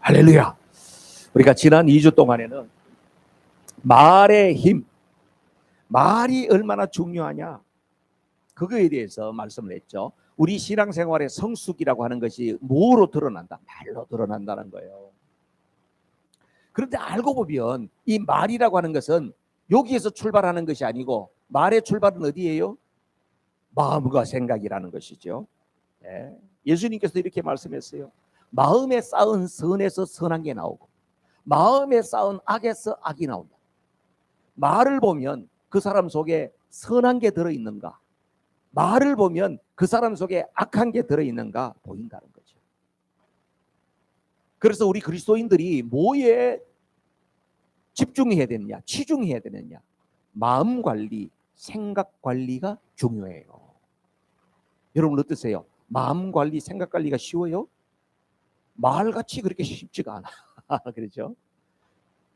할렐루야. 우리가 지난 2주 동안에는 말의 힘, 말이 얼마나 중요하냐, 그거에 대해서 말씀을 했죠. 우리 신앙생활의 성숙이라고 하는 것이 뭐로 드러난다? 말로 드러난다는 거예요. 그런데 알고 보면 이 말이라고 하는 것은 여기에서 출발하는 것이 아니고, 말의 출발은 어디예요? 마음과 생각이라는 것이죠. 예수님께서 이렇게 말씀했어요. 마음에 쌓은 선에서 선한 게 나오고, 마음에 쌓은 악에서 악이 나온다. 말을 보면 그 사람 속에 선한 게 들어있는가, 말을 보면 그 사람 속에 악한 게 들어있는가 보인다는 거죠. 그래서 우리 그리스도인들이 뭐에 집중해야 되느냐, 치중해야 되느냐? 마음 관리, 생각 관리가 중요해요. 여러분 어떠세요? 마음 관리, 생각 관리가 쉬워요? 말같이 그렇게 쉽지가 않아. 그렇죠?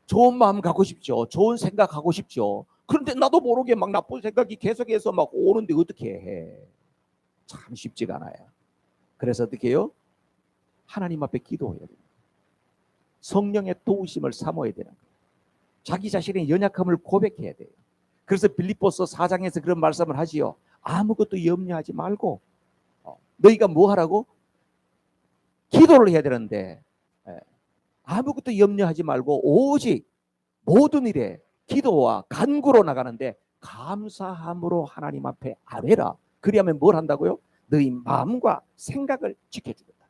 좋은 마음 갖고 싶죠. 좋은 생각 하고 싶죠. 그런데 나도 모르게 막 나쁜 생각이 계속해서 막 오는데 어떻게 해? 참 쉽지가 않아요. 그래서 어떻게 해요? 하나님 앞에 기도해야 돼요. 성령의 도우심을 사모해야 되는 거예요. 자기 자신의 연약함을 고백해야 돼요. 그래서 빌립보서 4장에서 그런 말씀을 하지요. 아무것도 염려하지 말고 너희가 뭐 하라고? 기도를 해야 되는데 아무것도 염려하지 말고 오직 모든 일에 기도와 간구로 나가는데 감사함으로 하나님 앞에 아뢰라. 그리하면 뭘 한다고요? 너희 마음과 생각을 지켜주겠다.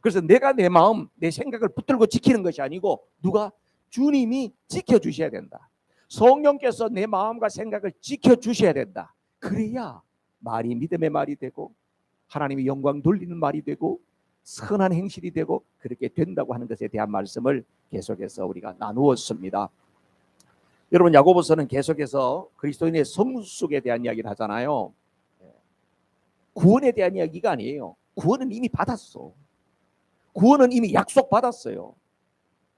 그래서 내가 내 마음, 내 생각을 붙들고 지키는 것이 아니고 누가? 주님이 지켜주셔야 된다. 성령께서 내 마음과 생각을 지켜주셔야 된다. 그래야 말이 믿음의 말이 되고 하나님의 영광 돌리는 말이 되고 선한 행실이 되고 그렇게 된다고 하는 것에 대한 말씀을 계속해서 우리가 나누었습니다. 여러분, 야고보서는 계속해서 그리스도인의 성숙에 대한 이야기를 하잖아요. 구원에 대한 이야기가 아니에요. 구원은 이미 받았어. 구원은 이미 약속받았어요.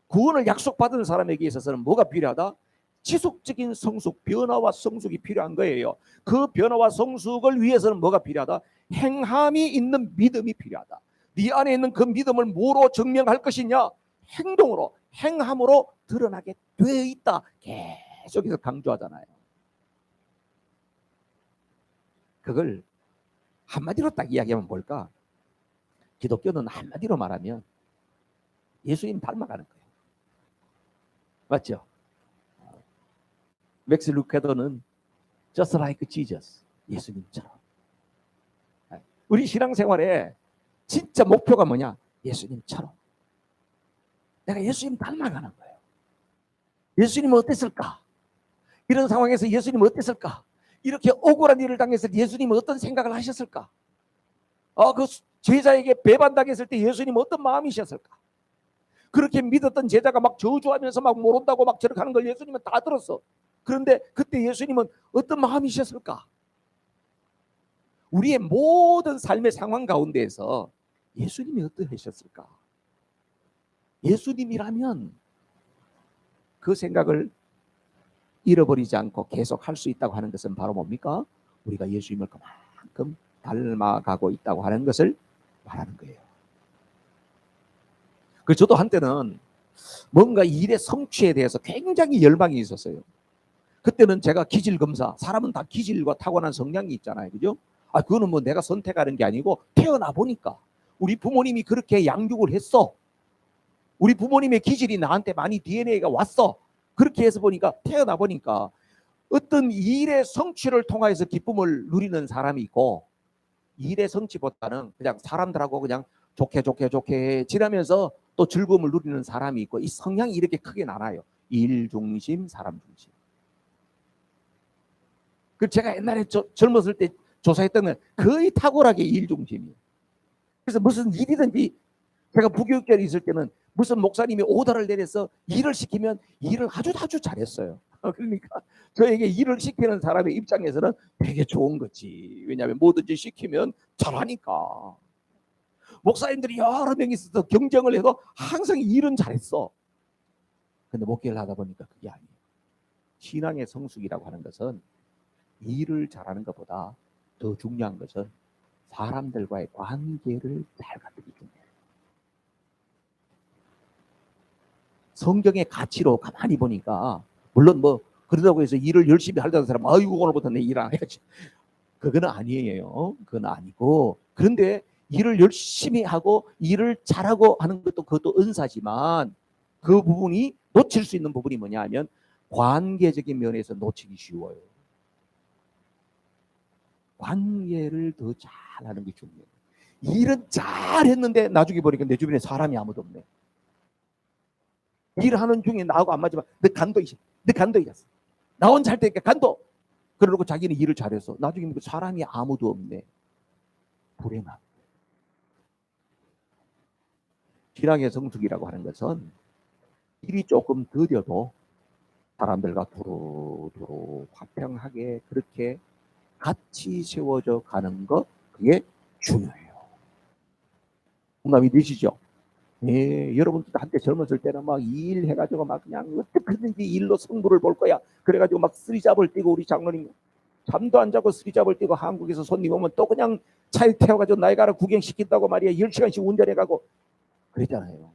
구원을 약속받은 사람에게 있어서는 뭐가 필요하다? 지속적인 성숙, 변화와 성숙이 필요한 거예요. 그 변화와 성숙을 위해서는 뭐가 필요하다? 행함이 있는 믿음이 필요하다. 네 안에 있는 그 믿음을 뭐로 증명할 것이냐? 행동으로, 행함으로 드러나게 되어 있다. 계속해서 강조하잖아요. 그걸 한마디로 딱 이야기하면 뭘까? 기독교는 한마디로 말하면 예수님 닮아가는 거예요. 맞죠? 맥스 루카도는 just like Jesus, 예수님처럼. 우리 신앙생활에 진짜 목표가 뭐냐? 예수님처럼. 내가 예수님 닮아가는 거예요. 예수님은 어땠을까? 이런 상황에서 예수님은 어땠을까? 이렇게 억울한 일을 당했을 때 예수님은 어떤 생각을 하셨을까? 그 제자에게 배반당했을 때 예수님은 어떤 마음이셨을까? 그렇게 믿었던 제자가 막 저주하면서 막 모른다고 막 저렇게 하는 걸 예수님은 다 들었어. 그런데 그때 예수님은 어떤 마음이셨을까? 우리의 모든 삶의 상황 가운데에서 예수님이 어떠하셨을까? 예수님이라면 그 생각을 잃어버리지 않고 계속 할 수 있다고 하는 것은 바로 뭡니까? 우리가 예수님을 그만큼 닮아가고 있다고 하는 것을 말하는 거예요. 그래서 저도 한때는 뭔가 일의 성취에 대해서 굉장히 열망이 있었어요. 그때는 제가 기질검사, 사람은 다 기질과 타고난 성향이 있잖아요. 그죠? 그거는 뭐 내가 선택하는 게 아니고 태어나 보니까 우리 부모님이 그렇게 양육을 했어. 우리 부모님의 기질이 나한테 많이 DNA가 왔어. 그렇게 해서 보니까 태어나 보니까 어떤 일의 성취를 통해서 기쁨을 누리는 사람이 있고, 일의 성취보다는 그냥 사람들하고 그냥 좋게 지내면서 또 즐거움을 누리는 사람이 있고, 이 성향이 이렇게 크게 나눠요. 일 중심, 사람 중심. 그 제가 옛날에 젊었을 때 조사했던 건 거의 탁월하게 일 중심이에요. 그래서 무슨 일이든지, 제가 부교육자에 있을 때는 무슨 목사님이 오더를 내려서 일을 시키면 일을 아주 잘했어요. 그러니까 저에게 일을 시키는 사람의 입장에서는 되게 좋은 거지. 왜냐하면 뭐든지 시키면 잘하니까. 목사님들이 여러 명이 있어서 경쟁을 해도 항상 일은 잘했어. 근데 목회를 하다 보니까 그게 아니에요. 신앙의 성숙이라고 하는 것은 일을 잘하는 것보다 더 중요한 것은 사람들과의 관계를 잘 갖추기 때문에. 성경의 가치로 가만히 보니까, 물론 뭐 그러다고 해서 일을 열심히 하려는 사람, 아이고 오늘부터 내 일 안 해야지, 그건 아니에요. 그건 아니고, 그런데 일을 열심히 하고 일을 잘하고 하는 것도 그것도 은사지만, 그 부분이 놓칠 수 있는 부분이 뭐냐 하면 관계적인 면에서 놓치기 쉬워요. 관계를 더 잘하는 게 중요해요. 일은 잘했는데 나중에 보니까 내 주변에 사람이 아무도 없네. 일하는 중에 나하고 안 맞지만 너 간도 있어. 너 간도 있었어. 나 혼자 할 테니까 간도. 그러고 자기는 일을 잘해서 나중에 사람이 아무도 없네. 불행한. 신앙의 성숙이라고 하는 것은 일이 조금 더뎌도 사람들과 두루두루 화평하게 그렇게 같이 세워져 가는 것, 그게 중요해요. 공감이 되시죠? 예, 여러분도 한때 젊었을 때는 막 일해가지고 막 그냥 어떻게든지 일로 승부를 볼 거야. 그래가지고 막 쓰리잡을 뛰고, 우리 장로님 잠도 안 자고 쓰리잡을 뛰고, 한국에서 손님 오면 또 그냥 차에 태워가지고 나이 가라 구경시킨다고 말이야. 10시간씩 운전해가고 그랬잖아요.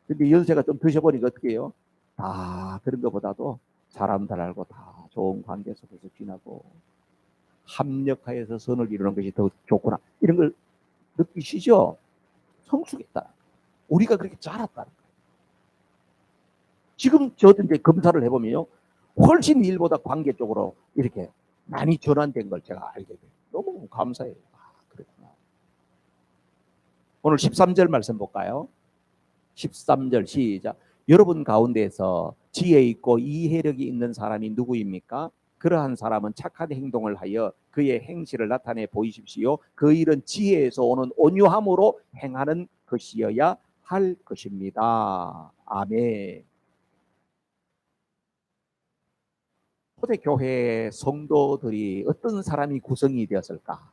근데 연세가 좀 드셔보니까 어떻게 해요? 다 그런 것보다도 사람들하고 다 좋은 관계 속에서 지나고 합력하여서 선을 이루는 것이 더 좋구나, 이런 걸 느끼시죠? 성숙했다. 우리가 그렇게 자랐다는 거예요. 지금 저도 이제 검사를 해보면요, 훨씬 일보다 관계 쪽으로 이렇게 많이 전환된 걸 제가 알게 돼요. 너무 감사해요. 아, 그렇구나. 오늘 13절 말씀 볼까요? 13절 시작. 여러분 가운데서 지혜 있고 이해력이 있는 사람이 누구입니까? 그러한 사람은 착한 행동을 하여 그의 행실을 나타내 보이십시오. 그 일은 지혜에서 오는 온유함으로 행하는 것이어야 할 것입니다. 아멘. 초대교회 성도들이 어떤 사람이 구성이 되었을까?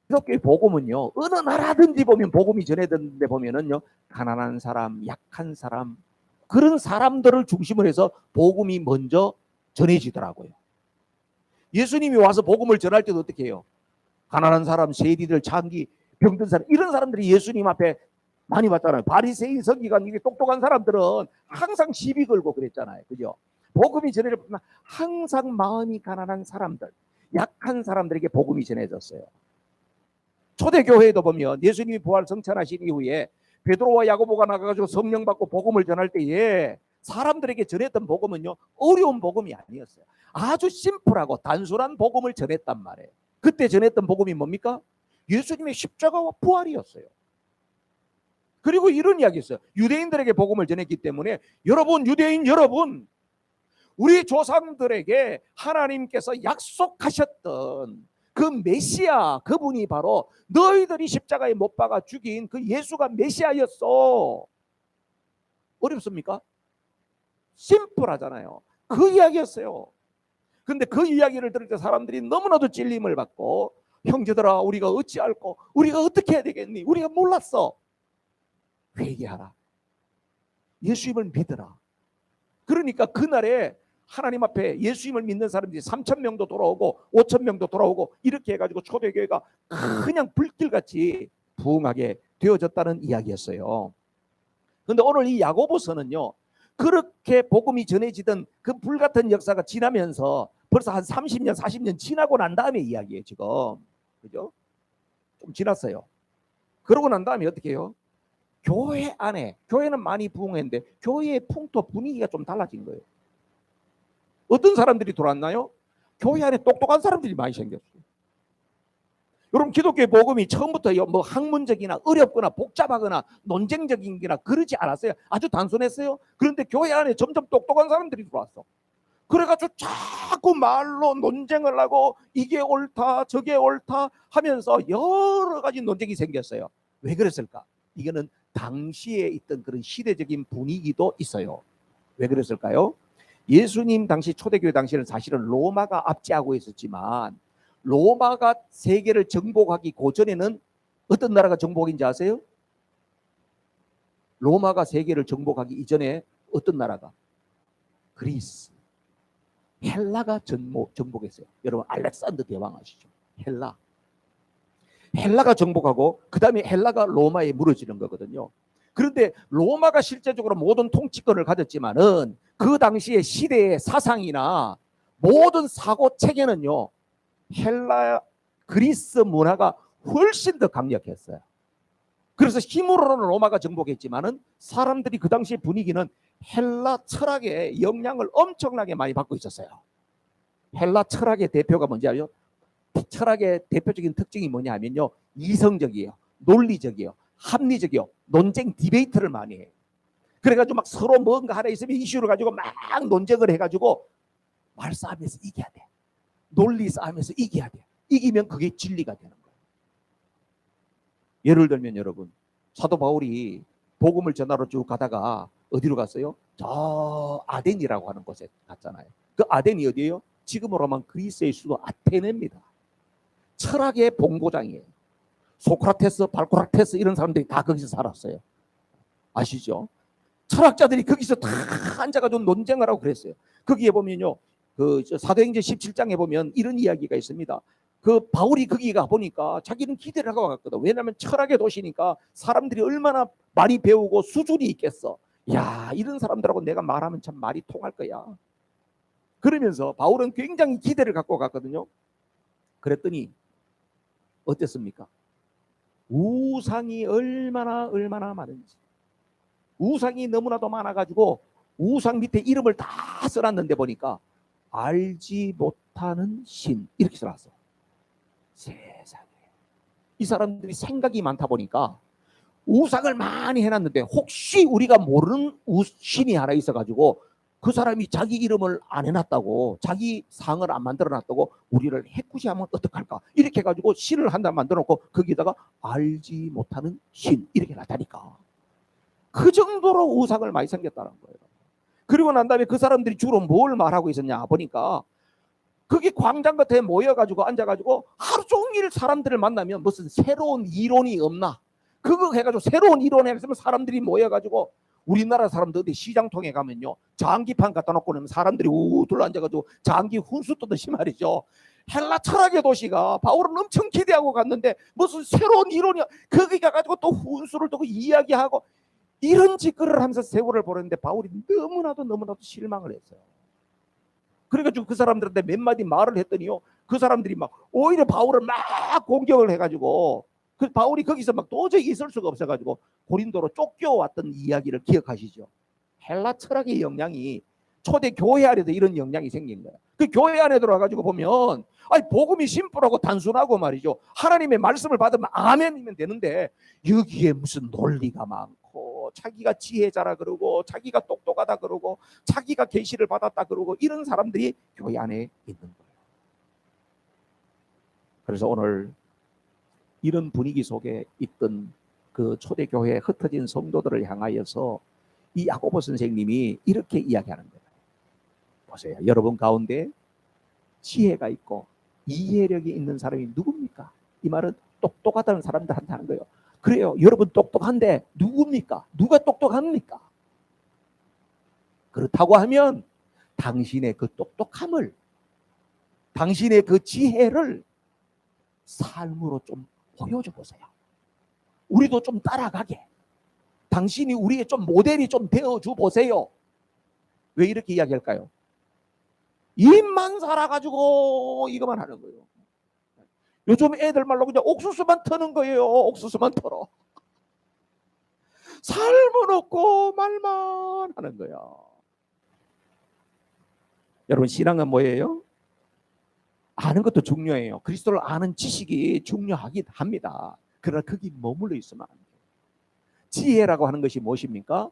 기독교의 복음은요, 어느 나라든지 보면 복음이 전해지는 데 보면은요, 가난한 사람, 약한 사람, 그런 사람들을 중심으로 해서 복음이 먼저 전해지더라고요. 예수님이 와서 복음을 전할 때도 어떻게 해요? 가난한 사람, 세리들, 장기, 병든 사람, 이런 사람들이 예수님 앞에 많이 왔잖아요. 바리새인, 서기관, 이게 똑똑한 사람들은 항상 시비 걸고 그랬잖아요. 그죠? 복음이 전해지면 항상 마음이 가난한 사람들, 약한 사람들에게 복음이 전해졌어요. 초대교회에도 보면 예수님이 부활 성천하신 이후에 베드로와 야고보가 나가가지고 성령 받고 복음을 전할 때에 사람들에게 전했던 복음은요, 어려운 복음이 아니었어요. 아주 심플하고 단순한 복음을 전했단 말이에요. 그때 전했던 복음이 뭡니까? 예수님의 십자가와 부활이었어요. 그리고 이런 이야기 있어요. 유대인들에게 복음을 전했기 때문에, 여러분, 유대인 여러분, 우리 조상들에게 하나님께서 약속하셨던 그 메시아, 그분이 바로 너희들이 십자가에 못 박아 죽인 그 예수가 메시아였어. 어렵습니까? 심플하잖아요. 그 이야기였어요. 근데 그 이야기를 들을 때 사람들이 너무나도 찔림을 받고, 형제들아 우리가 어찌할꼬, 우리가 어떻게 해야 되겠니, 우리가 몰랐어. 회개하라, 예수님을 믿으라. 그러니까 그날에 하나님 앞에 예수님을 믿는 사람들이 3,000명도 돌아오고 5,000명도 돌아오고 이렇게 해가지고 초대교회가 그냥 불길같이 부흥하게 되어졌다는 이야기였어요. 그런데 오늘 이 야고보서는요, 그렇게 복음이 전해지던 그 불같은 역사가 지나면서 벌써 한 30년 40년 지나고 난 다음에 이야기예요. 지금 그죠? 좀 지났어요. 그러고 난 다음에 어떻게 해요? 교회 안에, 교회는 많이 부흥했는데 교회의 풍토 분위기가 좀 달라진 거예요. 어떤 사람들이 들어왔나요? 교회 안에 똑똑한 사람들이 많이 생겼어요. 여러분, 기독교의 복음이 처음부터 뭐 학문적이나 어렵거나 복잡하거나 논쟁적인거나 그러지 않았어요. 아주 단순했어요. 그런데 교회 안에 점점 똑똑한 사람들이 들어왔어. 그래가지고 자꾸 말로 논쟁을 하고 이게 옳다 저게 옳다 하면서 여러 가지 논쟁이 생겼어요. 왜 그랬을까? 이거는 당시에 있던 그런 시대적인 분위기도 있어요. 왜 그랬을까요? 예수님 당시 초대교회 당시에는 사실은 로마가 압제하고 있었지만, 로마가 세계를 정복하기 고전에는 어떤 나라가 정복인지 아세요? 로마가 세계를 정복하기 이전에 어떤 나라가? 그리스, 헬라가 정복했어요. 여러분, 알렉산더 대왕 아시죠? 헬라가 정복하고 그 다음에 헬라가 로마에 무너지는 거거든요. 그런데 로마가 실제적으로 모든 통치권을 가졌지만은 그 당시의 시대의 사상이나 모든 사고 체계는요, 헬라 그리스 문화가 훨씬 더 강력했어요. 그래서 힘으로는 로마가 정복했지만은 사람들이 그 당시의 분위기는 헬라 철학의 영향을 엄청나게 많이 받고 있었어요. 헬라 철학의 대표가 뭔지 알죠? 철학의 대표적인 특징이 뭐냐 하면요, 이성적이에요, 논리적이에요, 합리적이요, 논쟁 디베이트를 많이 해요. 그래가지고 막 서로 뭔가 하나 있으면 이슈를 가지고 막 논쟁을 해가지고 말싸움에서 이겨야 돼. 논리 싸움에서 이겨야 돼. 이기면 그게 진리가 되는 거예요. 예를 들면 여러분, 사도 바울이 복음을 전하러 쭉 가다가 어디로 갔어요? 저 아덴이라고 하는 곳에 갔잖아요. 그 아덴이 어디예요? 지금으로 하면 그리스의 수도 아테네입니다. 철학의 본고장이에요. 소크라테스, 발코라테스 이런 사람들이 다 거기서 살았어요. 아시죠? 철학자들이 거기서 다 앉아가지고 논쟁을 하고 그랬어요. 거기에 보면요, 그 사도행전 17장에 보면 이런 이야기가 있습니다. 그 바울이 거기 가 보니까 자기는 기대를 하고 갔거든. 왜냐하면 철학의 도시니까 사람들이 얼마나 많이 배우고 수준이 있겠어. 야, 이런 사람들하고 내가 말하면 참 말이 통할 거야. 그러면서 바울은 굉장히 기대를 갖고 갔거든요. 그랬더니 어땠습니까? 우상이 얼마나 많은지, 우상이 너무나도 많아가지고 우상 밑에 이름을 다 써놨는데 보니까 알지 못하는 신 이렇게 써놨어. 세상에, 이 사람들이 생각이 많다 보니까 우상을 많이 해놨는데 혹시 우리가 모르는 신이 하나 있어가지고 그 사람이 자기 이름을 안 해놨다고, 자기 상을 안 만들어놨다고 우리를 해코지하면 어떡할까, 이렇게 해가지고 신을 한 단 만들어놓고 거기다가 알지 못하는 신 이렇게 놨다니까. 그 정도로 우상을 많이 생겼다는 거예요. 그리고 난 다음에 그 사람들이 주로 뭘 말하고 있었냐 보니까 거기 광장 같은 데 모여가지고 앉아가지고 하루 종일 사람들을 만나면 무슨 새로운 이론이 없나, 그거 해가지고 새로운 이론 했으면 사람들이 모여가지고, 우리나라 사람들 어디 시장통에 가면요, 장기판 갖다 놓고 나면 사람들이 우둘러 앉아가지고 장기 훈수 뜨듯이 말이죠. 헬라 철학의 도시가 바울은 엄청 기대하고 갔는데 무슨 새로운 이론이, 거기 가가지고 또 훈수를 두고 이야기하고 이런 짓거리를 하면서 세월을 보냈는데 바울이 너무나도 실망을 했어요. 그래가지고 그 사람들한테 몇 마디 말을 했더니요, 그 사람들이 막 오히려 바울을 막 공격을 해가지고, 그 바울이 거기서 막 도저히 있을 수가 없어가지고 고린도로 쫓겨왔던 이야기를 기억하시죠? 헬라 철학의 영향이 초대 교회 안에도 이런 영향이 생긴 거야. 그 교회 안에 들어와가지고 보면, 아니 복음이 심플하고 단순하고 말이죠, 하나님의 말씀을 받으면 아멘이면 되는데 여기에 무슨 논리가 많고 자기가 지혜자라 그러고 자기가 똑똑하다 그러고 자기가 계시를 받았다 그러고 이런 사람들이 교회 안에 있는 거예요. 그래서 오늘 이런 분위기 속에 있던 그 초대교회에 흩어진 성도들을 향하여서 이 야고보 선생님이 이렇게 이야기하는 거예요. 보세요. 여러분 가운데 지혜가 있고 이해력이 있는 사람이 누굽니까? 이 말은 똑똑하다는 사람들한테 하는 거예요. 그래요. 여러분 똑똑한데 누굽니까? 누가 똑똑합니까? 그렇다고 하면 당신의 그 똑똑함을, 당신의 그 지혜를 삶으로 좀 보여줘 보세요. 우리도 좀 따라가게. 당신이 우리의 좀 모델이 좀 되어줘 보세요. 왜 이렇게 이야기할까요? 입만 살아가지고 이것만 하는 거예요. 요즘 애들 말로 그냥 옥수수만 터는 거예요. 옥수수만 털어. 삶은 없고 말만 하는 거야. 여러분 신앙은 뭐예요? 아는 것도 중요해요. 그리스도를 아는 지식이 중요하긴 합니다. 그러나 거기 머물러 있으면 안 돼요. 지혜라고 하는 것이 무엇입니까?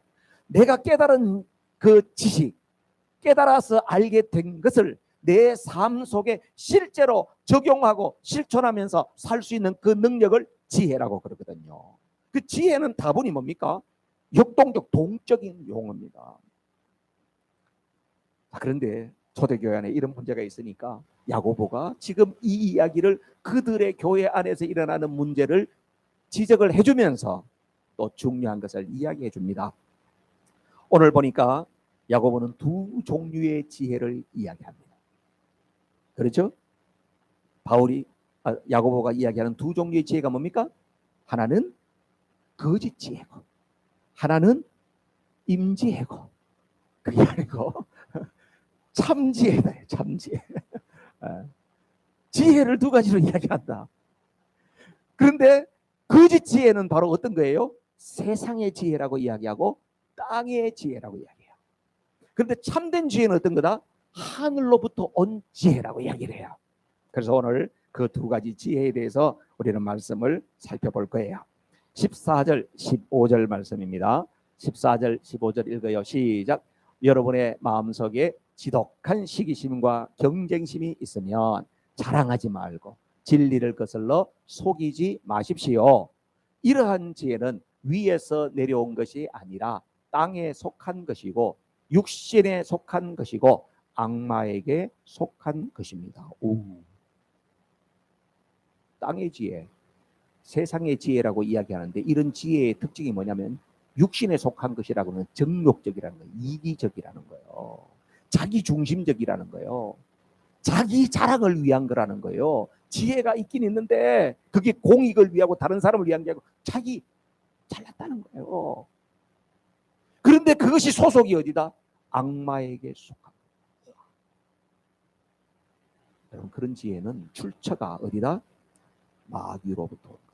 내가 깨달은 그 지식, 깨달아서 알게 된 것을 내 삶 속에 실제로 적용하고 실천하면서 살 수 있는 그 능력을 지혜라고 그러거든요. 그 지혜는 다분히 뭡니까? 역동적, 동적인 용어입니다. 그런데 초대교회 안에 이런 문제가 있으니까 야고보가 지금 이 이야기를 그들의 교회 안에서 일어나는 문제를 지적을 해주면서 또 중요한 것을 이야기해 줍니다. 오늘 보니까 야고보는 두 종류의 지혜를 이야기합니다. 그렇죠? 야고보가 이야기하는 두 종류의 지혜가 뭡니까? 하나는 거짓 지혜고 하나는 임지혜고, 그게 아니고 참지혜다. 참지혜. 지혜를 두 가지로 이야기한다. 그런데 거짓 지혜는 바로 어떤 거예요? 세상의 지혜라고 이야기하고 땅의 지혜라고 이야기해요. 그런데 참된 지혜는 어떤 거다? 하늘로부터 온 지혜라고 이야기를 해요. 그래서 오늘 그 두 가지 지혜에 대해서 우리는 말씀을 살펴볼 거예요. 14절 15절 말씀입니다. 14절 15절 읽어요. 시작. 여러분의 마음속에 지독한 시기심과 경쟁심이 있으면 자랑하지 말고 진리를 거슬러 속이지 마십시오. 이러한 지혜는 위에서 내려온 것이 아니라 땅에 속한 것이고 육신에 속한 것이고 악마에게 속한 것입니다. 땅의 지혜, 세상의 지혜라고 이야기하는데 이런 지혜의 특징이 뭐냐면 육신에 속한 것이라고 하면 정욕적이라는 거예요. 이기적이라는 거예요. 자기 중심적이라는 거예요. 자기 자랑을 위한 거라는 거예요. 지혜가 있긴 있는데 그게 공익을 위하고 다른 사람을 위한 게 아니고 자기 잘났다는 거예요. 그런데 그것이 소속이 어디다? 악마에게 속한 거예요. 여러분, 그런 지혜는 출처가 어디다? 마귀로부터 온 거예요.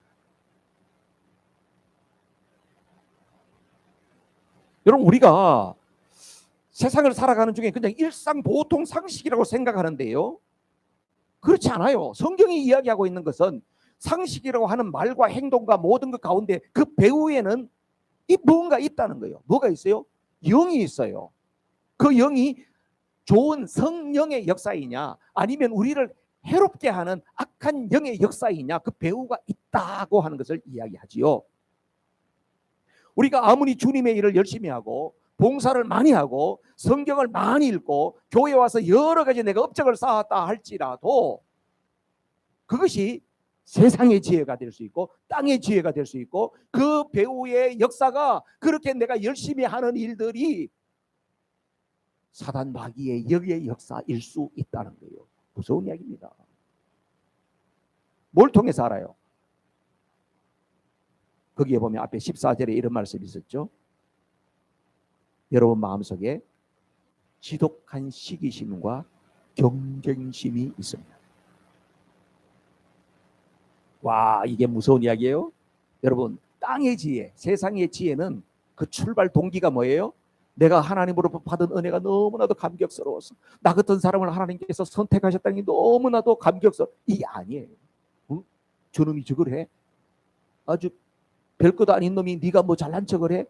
여러분, 우리가 세상을 살아가는 중에 그냥 일상 보통 상식이라고 생각하는데요, 그렇지 않아요. 성경이 이야기하고 있는 것은 상식이라고 하는 말과 행동과 모든 것 가운데 그 배후에는 뭔가 있다는 거예요. 뭐가 있어요? 영이 있어요. 그 영이 좋은 성령의 역사이냐 아니면 우리를 해롭게 하는 악한 영의 역사이냐, 그 배후가 있다고 하는 것을 이야기하지요. 우리가 아무리 주님의 일을 열심히 하고 봉사를 많이 하고 성경을 많이 읽고 교회 와서 여러 가지 내가 업적을 쌓았다 할지라도 그것이 세상의 지혜가 될 수 있고 땅의 지혜가 될 수 있고 그 배후의 역사가 그렇게 내가 열심히 하는 일들이 사단 마귀의 영의 역사일 수 있다는 거예요. 무서운 이야기입니다. 뭘 통해서 알아요? 거기에 보면 앞에 14절에 이런 말씀이 있었죠. 여러분 마음속에 지독한 시기심과 경쟁심이 있습니다. 와, 이게 무서운 이야기예요. 여러분, 땅의 지혜, 세상의 지혜는 그 출발 동기가 뭐예요? 내가 하나님으로부터 받은 은혜가 너무나도 감격스러워서 나 같은 사람을 하나님께서 선택하셨다는 게 너무나도 감격스러워. 이게 아니에요. 응? 저놈이 저걸 해? 아주 별것도 아닌 놈이 네가 뭐 잘난 척을 해?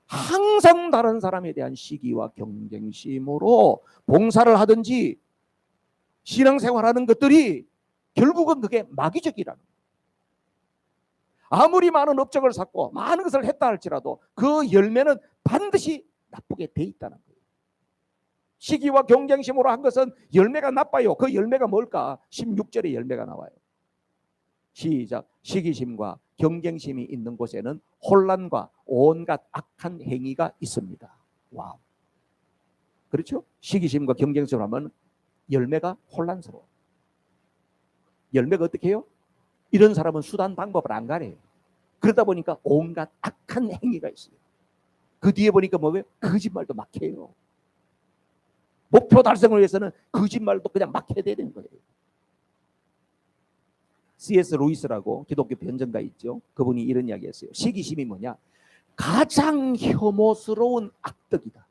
항상 다른 사람에 대한 시기와 경쟁심으로 봉사를 하든지 신앙생활하는 것들이 결국은 그게 마귀적이라는 거예요. 아무리 많은 업적을 쌓고 많은 것을 했다 할지라도 그 열매는 반드시 나쁘게 돼 있다는 거예요. 시기와 경쟁심으로 한 것은 열매가 나빠요. 그 열매가 뭘까? 16절에 열매가 나와요. 시작. 시기심과 경쟁심이 있는 곳에는 혼란과 온갖 악한 행위가 있습니다. 와우. 그렇죠? 시기심과 경쟁심을 하면 열매가 혼란스러워. 열매가 어떻게 해요? 이런 사람은 수단 방법을 안 가려요. 그러다 보니까 온갖 악한 행위가 있어요. 그 뒤에 보니까 뭐예요? 거짓말도 막 해요. 목표 달성을 위해서는 거짓말도 그냥 막 해야 되는 거예요. C.S. 루이스라고 기독교 변증가 있죠. 그분이 이런 이야기 했어요. 시기심이 뭐냐? 가장 혐오스러운 악덕이다.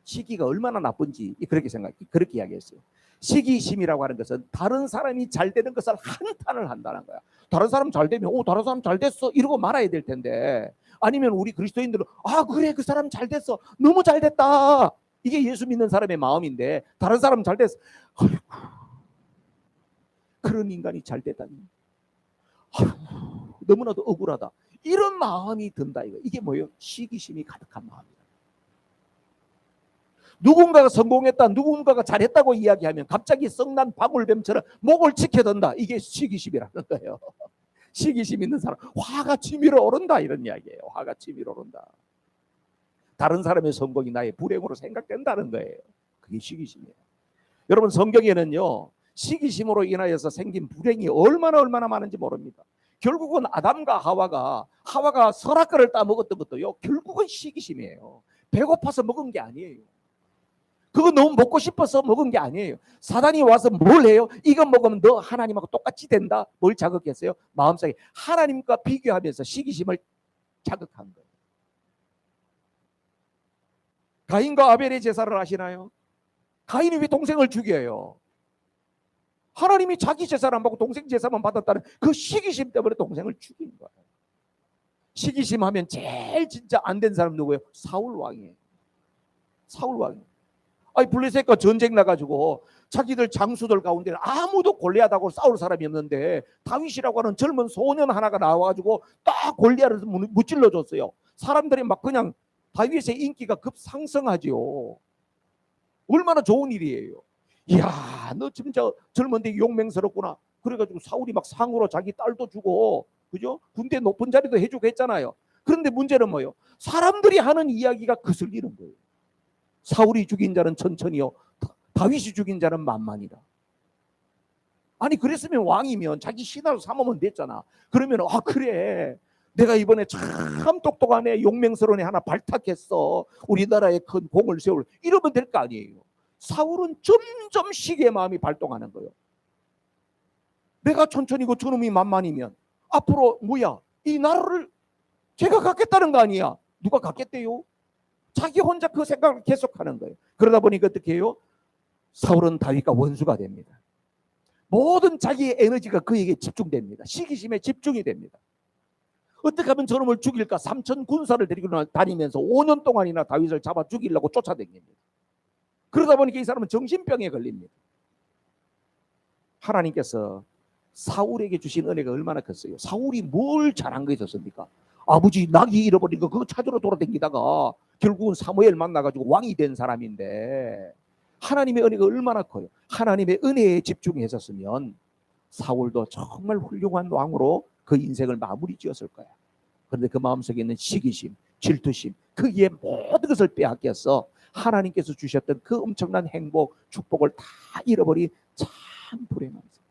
시기가 얼마나 나쁜지 그렇게 이야기했어요. 시기심이라고 하는 것은 다른 사람이 잘 되는 것을 한탄을 한다는 거야. 다른 사람 잘 되면 다른 사람 잘 됐어 이러고 말아야 될 텐데, 아니면 우리 그리스도인들은 그래 그 사람 잘 됐어 너무 잘 됐다, 이게 예수 믿는 사람의 마음인데 다른 사람 잘 됐어, 아이고, 그런 인간이 잘 됐다니, 아이고, 너무나도 억울하다, 이런 마음이 든다. 이게 뭐예요? 시기심이 가득한 마음이야. 누군가가 성공했다, 누군가가 잘했다고 이야기하면 갑자기 성난 방울뱀처럼 목을 치켜든다. 이게 시기심이라는 거예요. 시기심 있는 사람 화가 치밀어 오른다, 이런 이야기예요. 화가 치밀어 오른다. 다른 사람의 성공이 나의 불행으로 생각된다는 거예요. 그게 시기심이에요. 여러분, 성경에는요 시기심으로 인하여서 생긴 불행이 얼마나 많은지 모릅니다. 결국은 아담과 하와가 선악과를 따먹었던 것도요, 결국은 시기심이에요. 배고파서 먹은 게 아니에요. 그거 너무 먹고 싶어서 먹은 게 아니에요. 사단이 와서 뭘 해요? 이거 먹으면 너 하나님하고 똑같이 된다. 뭘 자극했어요? 마음속에 하나님과 비교하면서 시기심을 자극한 거예요. 가인과 아벨의 제사를 아시나요? 가인이 왜 동생을 죽여요? 하나님이 자기 제사를 안 받고 동생 제사만 받았다는 그 시기심 때문에 동생을 죽인 거예요. 시기심 하면 제일 진짜 안 된 사람 누구예요? 사울 왕이에요. 사울 왕이에요. 아니 블레셋과 전쟁 나가지고 자기들 장수들 가운데 아무도 골리앗하고 싸울 사람이 없는데 다윗이라고 하는 젊은 소년 하나가 나와가지고 딱 골리앗을 무찔러 줬어요. 사람들이 막 그냥 다윗의 인기가 급상승하지요. 얼마나 좋은 일이에요. 이야, 너 진짜 젊은데 용맹스럽구나. 그래가지고 사울이 막 상으로 자기 딸도 주고, 그죠? 군대 높은 자리도 해주고 했잖아요. 그런데 문제는 뭐예요? 사람들이 하는 이야기가 거슬리는 거예요. 사울이 죽인 자는 천천히요, 다윗이 죽인 자는 만만이다. 아니 그랬으면 왕이면 자기 신하로 삼으면 됐잖아. 그러면 그래, 내가 이번에 참 똑똑한 애, 용맹스러운 애 하나 발탁했어. 우리나라에 큰 공을 세울. 이러면 될 거 아니에요. 사울은 점점 시기의 마음이 발동하는 거예요. 내가 천천히고 저놈이 만만이면 앞으로 뭐야, 이 나라를 제가 갖겠다는 거 아니야. 누가 갖겠대요? 자기 혼자 그 생각을 계속하는 거예요. 그러다 보니까 어떻게 해요? 사울은 다윗과 원수가 됩니다. 모든 자기의 에너지가 그에게 집중됩니다. 시기심에 집중이 됩니다. 어떻게 하면 저놈을 죽일까? 3천 군사를 데리고 다니면서 5년 동안이나 다윗을 잡아 죽이려고 쫓아다닙니다. 그러다 보니까 이 사람은 정신병에 걸립니다. 하나님께서 사울에게 주신 은혜가 얼마나 컸어요. 사울이 뭘 잘한 거 있었습니까? 아버지 낙이 잃어버린 거 그거 찾으러 돌아다니다가 결국은 사무엘 만나가지고 왕이 된 사람인데 하나님의 은혜가 얼마나 커요. 하나님의 은혜에 집중했었으면 사울도 정말 훌륭한 왕으로 그 인생을 마무리 지었을 거야. 그런데 그 마음속에 있는 시기심, 질투심, 거기에 모든 것을 빼앗겨서 하나님께서 주셨던 그 엄청난 행복, 축복을 다 잃어버린 참 불행한 삶.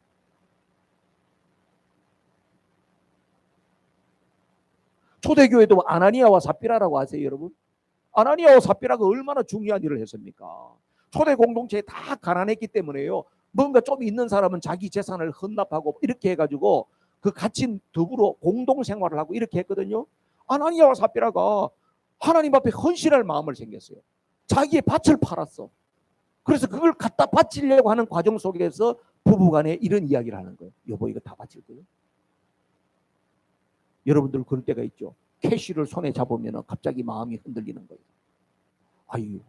초대교회도 아나니아와 삽비라라고 아세요, 여러분? 아나니아와 삽비라가 얼마나 중요한 일을 했습니까? 초대 공동체에 다 가난했기 때문에요. 뭔가 좀 있는 사람은 자기 재산을 헌납하고 이렇게 해가지고 그 같이 더불어 공동생활을 하고 이렇게 했거든요. 아나니아와 삽비라가 하나님 앞에 헌신할 마음을 생겼어요. 자기의 밭을 팔았어. 그래서 그걸 갖다 바치려고 하는 과정 속에서 부부간에 이런 이야기를 하는 거예요. 여보, 이거 다 바칠 거예요? 여러분들 그럴 때가 있죠. 캐시를 손에 잡으면 갑자기 마음이 흔들리는 거예요. 아유,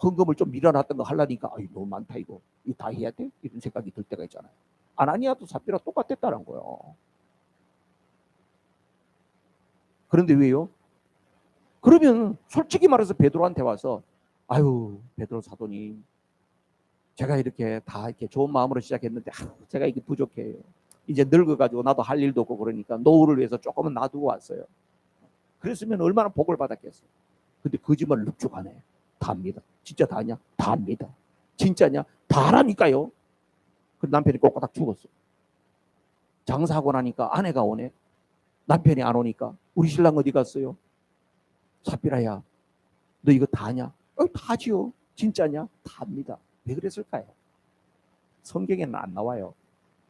헌금을 좀 밀어놨던 거 하려니까 아유, 너무 많다 이거 다 해야 돼? 이런 생각이 들 때가 있잖아요. 아나니아도 삽비라 똑같았다는 거예요. 그런데 왜요? 그러면 솔직히 말해서 베드로한테 와서 아유, 베드로 사도님, 제가 이렇게 다 이렇게 좋은 마음으로 시작했는데 제가 이게 부족해요. 이제 늙어가지고 나도 할 일도 없고 그러니까 노후를 위해서 조금은 놔두고 왔어요. 그랬으면 얼마나 복을 받았겠어요. 근데 거짓말을 룩죽하네. 다 합니다. 진짜 다 하냐? 다 합니다. 진짜냐? 다 하라니까요. 그 남편이 꼬꼬닥 죽었어. 장사하고 나니까 아내가 오네. 남편이 안 오니까 우리 신랑 어디 갔어요? 삽비라야, 너 이거 다 하냐? 다 하지요. 진짜냐? 다 합니다. 왜 그랬을까요? 성경에는 안 나와요.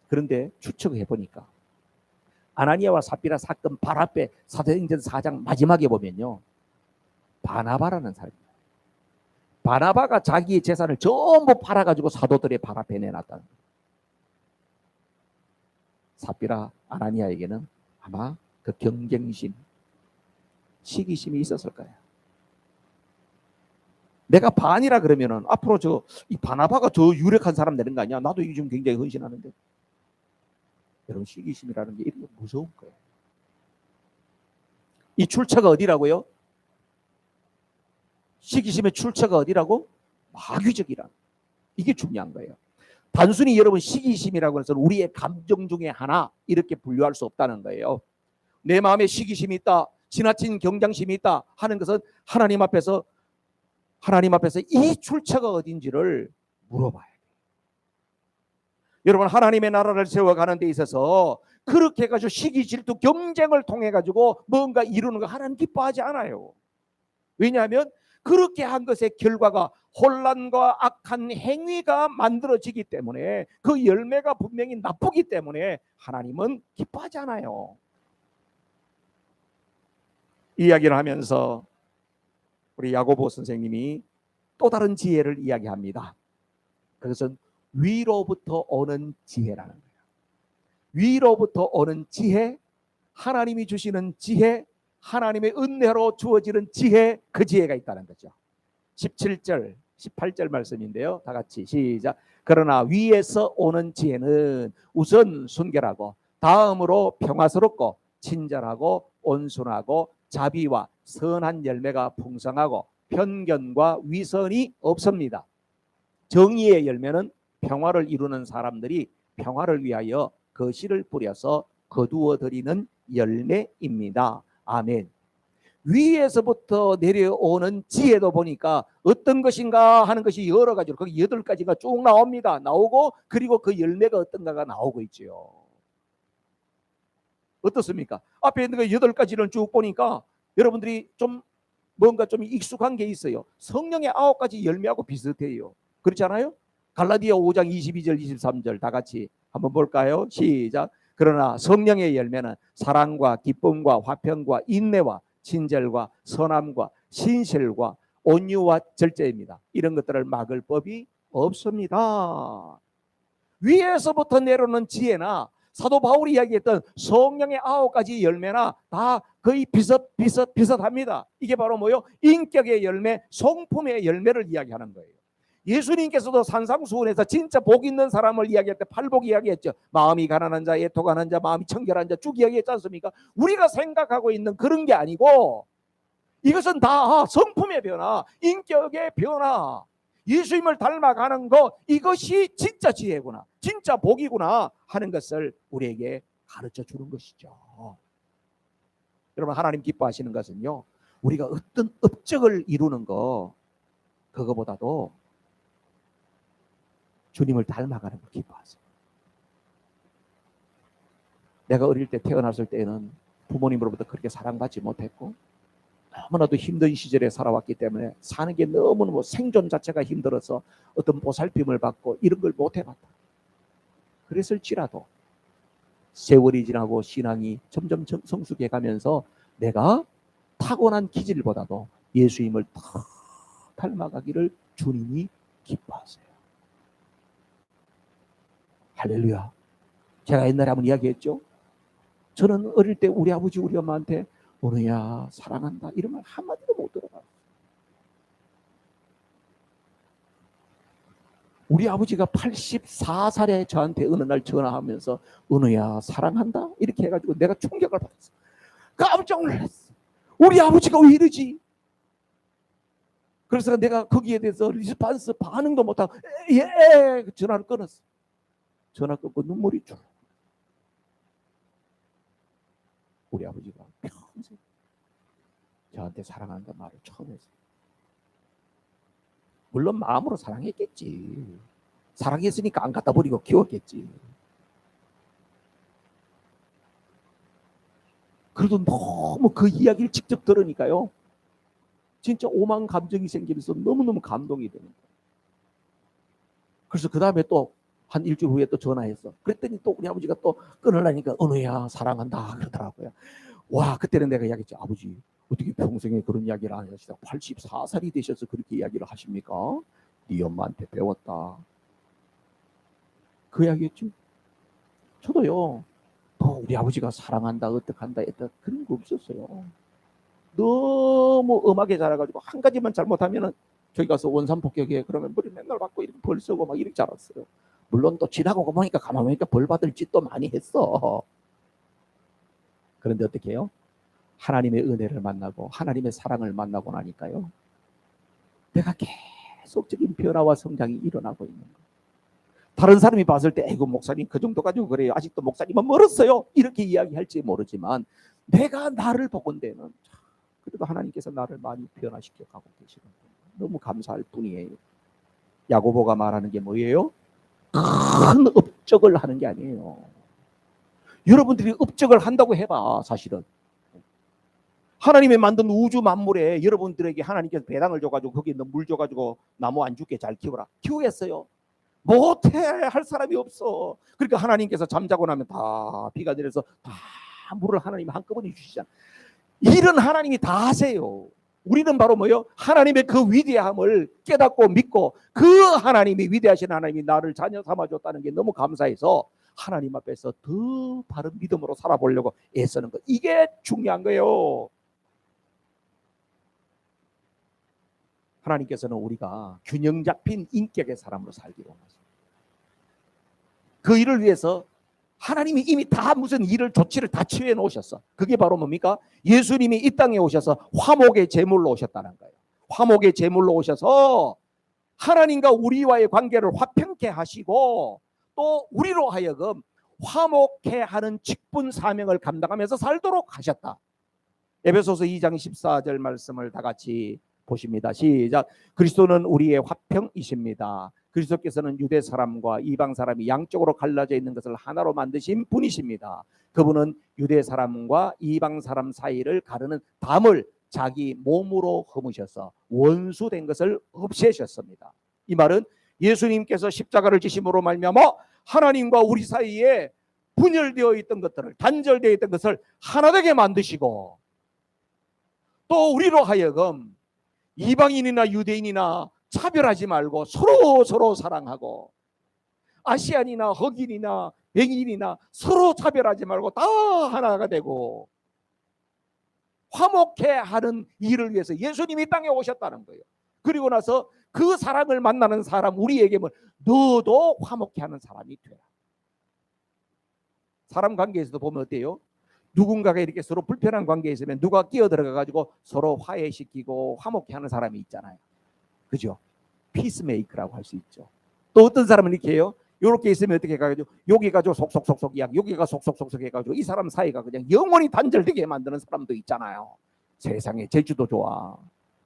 그런데 추측해 보니까 아나니아와 삽비라 사건 발 앞에 사도행전 4장 마지막에 보면요, 바나바라는 사람이에요. 바나바가 자기의 재산을 전부 팔아가지고 사도들의 발 앞에 내놨다는 거예요. 삽비라 아나니아에게는 아마 그 경쟁심, 시기심이 있었을 거예요. 내가 반이라 그러면은 앞으로 이 바나바가 더 유력한 사람 되는 거 아니야? 나도 요즘 굉장히 헌신하는데. 여러분, 시기심이라는 게 이렇게 무서운 거예요. 이 출처가 어디라고요? 시기심의 출처가 어디라고? 마귀적이라. 이게 중요한 거예요. 단순히 여러분 시기심이라고 해서 우리의 감정 중에 하나 이렇게 분류할 수 없다는 거예요. 내 마음에 시기심이 있다, 지나친 경장심이 있다 하는 것은 하나님 앞에서 이 출처가 어딘지를 물어봐야 돼요. 여러분, 하나님의 나라를 세워가는 데 있어서 그렇게 해가지고 시기 질투 경쟁을 통해 가지고 뭔가 이루는 거 하나님 기뻐하지 않아요. 왜냐하면 그렇게 한 것의 결과가 혼란과 악한 행위가 만들어지기 때문에, 그 열매가 분명히 나쁘기 때문에 하나님은 기뻐하지 않아요. 이야기를 하면서 우리 야고보 선생님이 또 다른 지혜를 이야기합니다. 그것은 위로부터 오는 지혜라는 거예요. 위로부터 오는 지혜, 하나님이 주시는 지혜, 하나님의 은혜로 주어지는 지혜, 그 지혜가 있다는 거죠. 17절, 18절 말씀인데요. 다 같이 시작. 그러나 위에서 오는 지혜는 우선 순결하고 다음으로 평화스럽고 친절하고 온순하고 자비와 선한 열매가 풍성하고 편견과 위선이 없습니다. 정의의 열매는 평화를 이루는 사람들이 평화를 위하여 그 씨를 뿌려서 거두어 드리는 열매입니다. 아멘. 위에서부터 내려오는 지혜도 보니까 어떤 것인가 하는 것이 여러 가지로, 거기 8가지가 쭉 나옵니다. 나오고, 그리고 그 열매가 어떤가가 나오고 있죠. 어떻습니까? 앞에 있는 그 8가지를 쭉 보니까 여러분들이 좀 뭔가 좀 익숙한 게 있어요. 성령의 9가지 열매하고 비슷해요. 그렇지 않아요? 갈라디아 5장 22절 23절 다 같이 한번 볼까요? 시작. 그러나 성령의 열매는 사랑과 기쁨과 화평과 인내와 친절과 선함과 신실과 온유와 절제입니다. 이런 것들을 막을 법이 없습니다. 위에서부터 내려오는 지혜나 사도 바울이 이야기했던 성령의 9가지 열매나 다 거의 비슷합니다. 이게 바로 뭐요? 인격의 열매, 성품의 열매를 이야기하는 거예요. 예수님께서도 산상수훈에서 진짜 복 있는 사람을 이야기할 때 팔복 이야기했죠. 마음이 가난한 자, 애통하는 자, 마음이 청결한 자 쭉 이야기했지 않습니까? 우리가 생각하고 있는 그런 게 아니고, 이것은 다 성품의 변화, 인격의 변화, 예수님을 닮아가는 것, 이것이 진짜 지혜구나, 진짜 복이구나 하는 것을 우리에게 가르쳐 주는 것이죠. 여러분, 하나님 기뻐하시는 것은요, 우리가 어떤 업적을 이루는 거, 그거보다도 주님을 닮아가는 걸 기뻐하세요. 내가 어릴 때 태어났을 때는 부모님으로부터 그렇게 사랑받지 못했고 너무나도 힘든 시절에 살아왔기 때문에 사는 게 너무너무 생존 자체가 힘들어서 어떤 보살핌을 받고 이런 걸 못 해봤다. 그랬을지라도 세월이 지나고 신앙이 점점 성숙해 가면서 내가 타고난 기질보다도 예수님을 더 닮아가기를 주님이 기뻐하세요. 할렐루야. 제가 옛날에 한번 이야기했죠. 저는 어릴 때 우리 아버지 우리 엄마한테 은우야 사랑한다 이런 말 한마디도 못 들어봤어요. 우리 아버지가 84살에 저한테 어느 날 전화하면서 은우야 사랑한다 이렇게 해가지고 내가 충격을 받았어. 깜짝 놀랐어. 우리 아버지가 왜 이러지? 그래서 내가 거기에 대해서 리스판스 반응도 못하고 예 전화를 끊었어. 전화 끊고 눈물이 쭉. 우리 아버지가 평생 저한테 사랑한다 말을 처음 했어요. 물론 마음으로 사랑했겠지. 사랑했으니까 안 갖다 버리고 키웠겠지. 그래도 너무 그 이야기를 직접 들으니까요. 진짜 오만 감정이 생기면서 너무너무 감동이 되는 거예요. 그래서 그 다음에 또 한 일주일 후에 또 전화했어. 그랬더니 또 우리 아버지가 또 끊으려니까 은우야 사랑한다 그러더라고요. 와, 그때는 내가 이야기했지. 아버지 어떻게 평생에 그런 이야기를 안 하시다 84살이 되셔서 그렇게 이야기를 하십니까? 네 엄마한테 배웠다. 그 이야기했죠. 저도요. 우리 아버지가 사랑한다 어떡한다 했다 그런 거 없었어요. 너무 엄하게 자라가지고 한 가지만 잘못하면은 저기 가서 원산 폭격해 그러면 머리 맨날 받고 이렇게 벌 쓰고 막 이렇게 자랐어요. 물론 또 지나고 보니까 가만히 보니까 벌 받을 짓도 많이 했어. 그런데 어떻게 해요? 하나님의 은혜를 만나고 하나님의 사랑을 만나고 나니까요. 내가 계속적인 변화와 성장이 일어나고 있는 거예요. 다른 사람이 봤을 때 에이구 목사님 그 정도 가지고 그래요. 아직도 목사님은 멀었어요. 이렇게 이야기할지 모르지만 내가 나를 보건대는 그래도 하나님께서 나를 많이 변화시켜 가고 계시는 거예요. 너무 감사할 뿐이에요. 야고보가 말하는 게 뭐예요? 큰 업적을 하는 게 아니에요. 여러분들이 업적을 한다고 해봐. 사실은 하나님이 만든 우주 만물에 여러분들에게 하나님께서 배당을 줘가지고 거기에 물 줘가지고 나무 안 죽게 잘 키워라. 키우겠어요? 못해. 할 사람이 없어. 그러니까 하나님께서 잠자고 나면 다 비가 내려서 다 물을 하나님이 한꺼번에 주시잖아. 일은 하나님이 다 하세요. 우리는 바로 뭐요? 하나님의 그 위대함을 깨닫고 믿고 그 하나님이 위대하신 하나님이 나를 자녀 삼아줬다는 게 너무 감사해서 하나님 앞에서 더 바른 믿음으로 살아보려고 애쓰는 것. 이게 중요한 거예요. 하나님께서는 우리가 균형 잡힌 인격의 사람으로 살기로 하셨습니다. 그 일을 위해서 하나님이 이미 다 무슨 일을 조치를 다 취해 놓으셨어. 그게 바로 뭡니까? 예수님이 이 땅에 오셔서 화목의 제물로 오셨다는 거예요. 화목의 제물로 오셔서 하나님과 우리와의 관계를 화평케 하시고 또 우리로 하여금 화목케 하는 직분 사명을 감당하면서 살도록 하셨다. 에베소서 2장 14절 말씀을 다 같이 보십니다. 시작. 그리스도는 우리의 화평이십니다. 그리스도께서는 유대 사람과 이방 사람이 양쪽으로 갈라져 있는 것을 하나로 만드신 분이십니다. 그분은 유대 사람과 이방 사람 사이를 가르는 담을 자기 몸으로 허무셔서 원수된 것을 없애셨습니다. 이 말은 예수님께서 십자가를 지심으로 말미암아 하나님과 우리 사이에 분열되어 있던 것들을, 단절되어 있던 것을 하나 되게 만드시고 또 우리로 하여금 이방인이나 유대인이나 차별하지 말고 서로 사랑하고 아시안이나 흑인이나 백인이나 서로 차별하지 말고 다 하나가 되고 화목해 하는 일을 위해서 예수님이 땅에 오셨다는 거예요. 그리고 나서 그 사람을 만나는 사람, 우리에게 뭐 너도 화목해 하는 사람이 되라. 사람 관계에서도 보면 어때요? 누군가가 이렇게 서로 불편한 관계에 있으면 누가 끼어들어가 가지고 서로 화해시키고 화목해 하는 사람이 있잖아요. 그죠? 피스메이커라고 할 수 있죠. 또 어떤 사람은 이렇게 해요. 이렇게 있으면 어떻게 해가지고 여기가 좀 속속속속 이야기, 여기가 속속속속 해가지고 이 사람 사이가 그냥 영원히 단절되게 만드는 사람도 있잖아요. 세상에 제주도 좋아.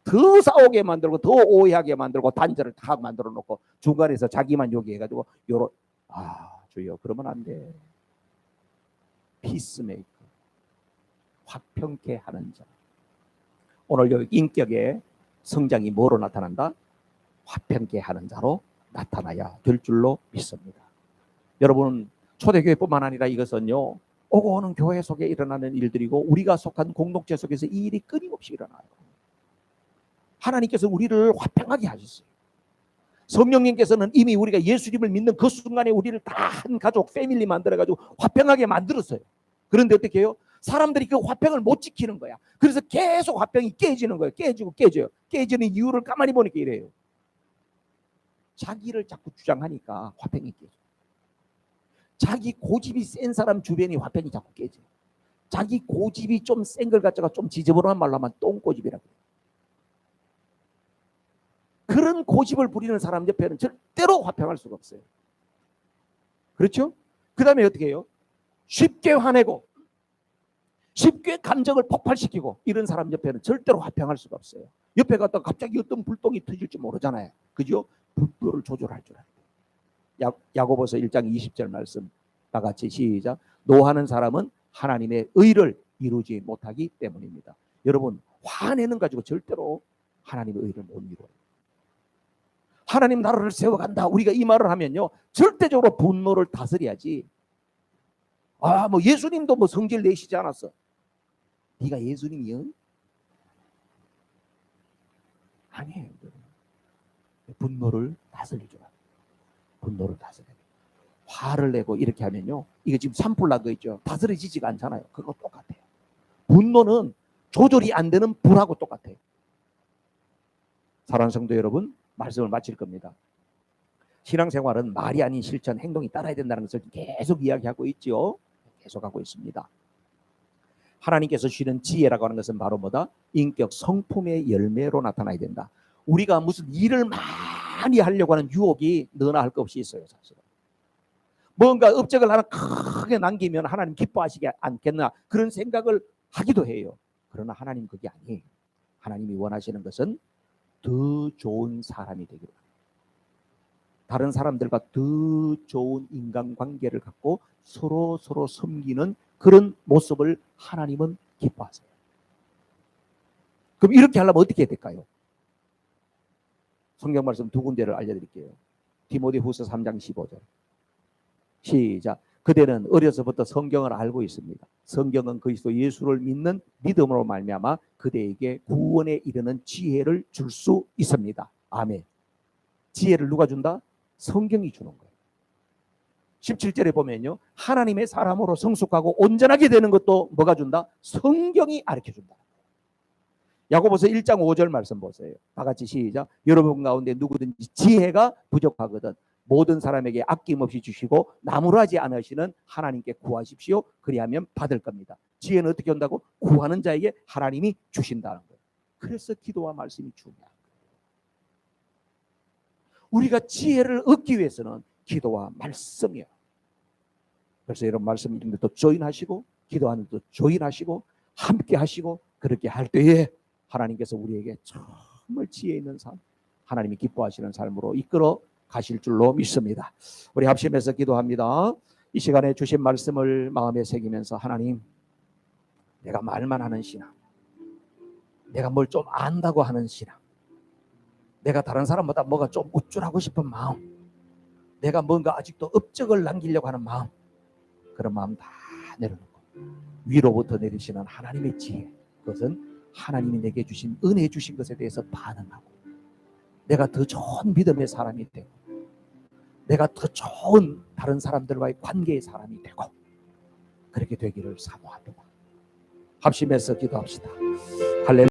더 싸우게 만들고 더 오해하게 만들고 단절을 다 만들어 놓고 중간에서 자기만 여기 해가지고 요런 주여 그러면 안 돼. 피스메이커. 화평케 하는 자. 오늘 여기 인격의 성장이 뭐로 나타난다? 화평케 하는 자로 나타나야 될 줄로 믿습니다. 여러분 초대교회뿐만 아니라 이것은요 오고 오는 교회 속에 일어나는 일들이고 우리가 속한 공동체 속에서 이 일이 끊임없이 일어나요. 하나님께서 우리를 화평하게 하셨어요. 성령님께서는 이미 우리가 예수님을 믿는 그 순간에 우리를 다 한 가족, 패밀리 만들어가지고 화평하게 만들었어요. 그런데 어떻게 해요? 사람들이 그 화평을 못 지키는 거야. 그래서 계속 화평이 깨지는 거예요. 깨지고 깨져요. 깨지는 이유를 가만히 보니까 이래요. 자기를 자꾸 주장하니까 화평이 깨져. 자기 고집이 센 사람 주변이 화평이 자꾸 깨져. 자기 고집이 좀 센 걸 갖다가 좀 지저분한 말로 하면 똥고집이라고 해요. 그런 고집을 부리는 사람 옆에는 절대로 화평할 수가 없어요. 그렇죠? 그 다음에 어떻게 해요? 쉽게 화내고 쉽게 감정을 폭발시키고 이런 사람 옆에는 절대로 화평할 수가 없어요. 옆에 갔다가 갑자기 어떤 불똥이 터질지 모르잖아요. 그죠? 불도를 조절할 줄 알아요. 야고보서 1장 20절 말씀 다 같이 시작. 노하는 사람은 하나님의 의를 이루지 못하기 때문입니다. 여러분 화내는 가지고 절대로 하나님의 의를 못 이루어요. 하나님 나라를 세워간다. 우리가 이 말을 하면요 절대적으로 분노를 다스려야지. 뭐 예수님도 뭐 성질 내시지 않았어. 네가 예수님이요? 아니에요. 분노를 다스리죠. 분노를 다스려야 돼요. 화를 내고 이렇게 하면요 이거 지금 산불 난 거 있죠. 다스려지지가 않잖아요. 그거 똑같아요. 분노는 조절이 안 되는 불하고 똑같아요. 사랑하는 성도 여러분 말씀을 마칠 겁니다. 신앙생활은 말이 아닌 실천, 행동이 따라야 된다는 것을 계속 이야기하고 있죠. 계속 하고 있습니다. 하나님께서 주시는 지혜라고 하는 것은 바로 뭐다? 인격 성품의 열매로 나타나야 된다. 우리가 무슨 일을 많이 하려고 하는 유혹이 너나 할 것 없이 있어요. 사실은. 뭔가 업적을 하나 크게 남기면 하나님 기뻐하시지 않겠나 그런 생각을 하기도 해요. 그러나 하나님 그게 아니에요. 하나님이 원하시는 것은 더 좋은 사람이 되기를. 다른 사람들과 더 좋은 인간관계를 갖고 서로 섬기는 그런 모습을 하나님은 기뻐하세요. 그럼 이렇게 하려면 어떻게 해야 될까요? 성경 말씀 두 군데를 알려드릴게요. 디모데후서 3장 15절. 시작. 그대는 어려서부터 성경을 알고 있습니다. 성경은 그리스도 예수를 믿는 믿음으로 말미암아 그대에게 구원에 이르는 지혜를 줄 수 있습니다. 아멘. 지혜를 누가 준다? 성경이 주는 거예요. 17절에 보면요, 하나님의 사람으로 성숙하고 온전하게 되는 것도 뭐가 준다? 성경이 가르쳐 준다. 야고보서 1장 5절 말씀 보세요. 다 같이 시작. 여러분 가운데 누구든지 지혜가 부족하거든 모든 사람에게 아낌없이 주시고 나무라지 않으시는 하나님께 구하십시오. 그리하면 받을 겁니다. 지혜는 어떻게 온다고? 구하는 자에게 하나님이 주신다는 거예요. 그래서 기도와 말씀이 중요한 거예요. 우리가 지혜를 얻기 위해서는 기도와 말씀이에요. 그래서 이런 말씀 읽는 것도 조인하시고 기도하는 것도 조인하시고 함께 하시고 그렇게 할 때에 하나님께서 우리에게 정말 지혜 있는 삶, 하나님이 기뻐하시는 삶으로 이끌어 가실 줄로 믿습니다. 우리 합심해서 기도합니다. 이 시간에 주신 말씀을 마음에 새기면서 하나님, 내가 말만 하는 신앙, 내가 뭘 좀 안다고 하는 신앙, 내가 다른 사람보다 뭐가 좀 우쭐하고 싶은 마음, 내가 뭔가 아직도 업적을 남기려고 하는 마음, 그런 마음 다 내려놓고 위로부터 내리시는 하나님의 지혜, 그것은 하나님이 내게 주신 은혜 주신 것에 대해서 반응하고 내가 더 좋은 믿음의 사람이 되고 내가 더 좋은 다른 사람들과의 관계의 사람이 되고 그렇게 되기를 사모합니다. 합심해서 기도합시다.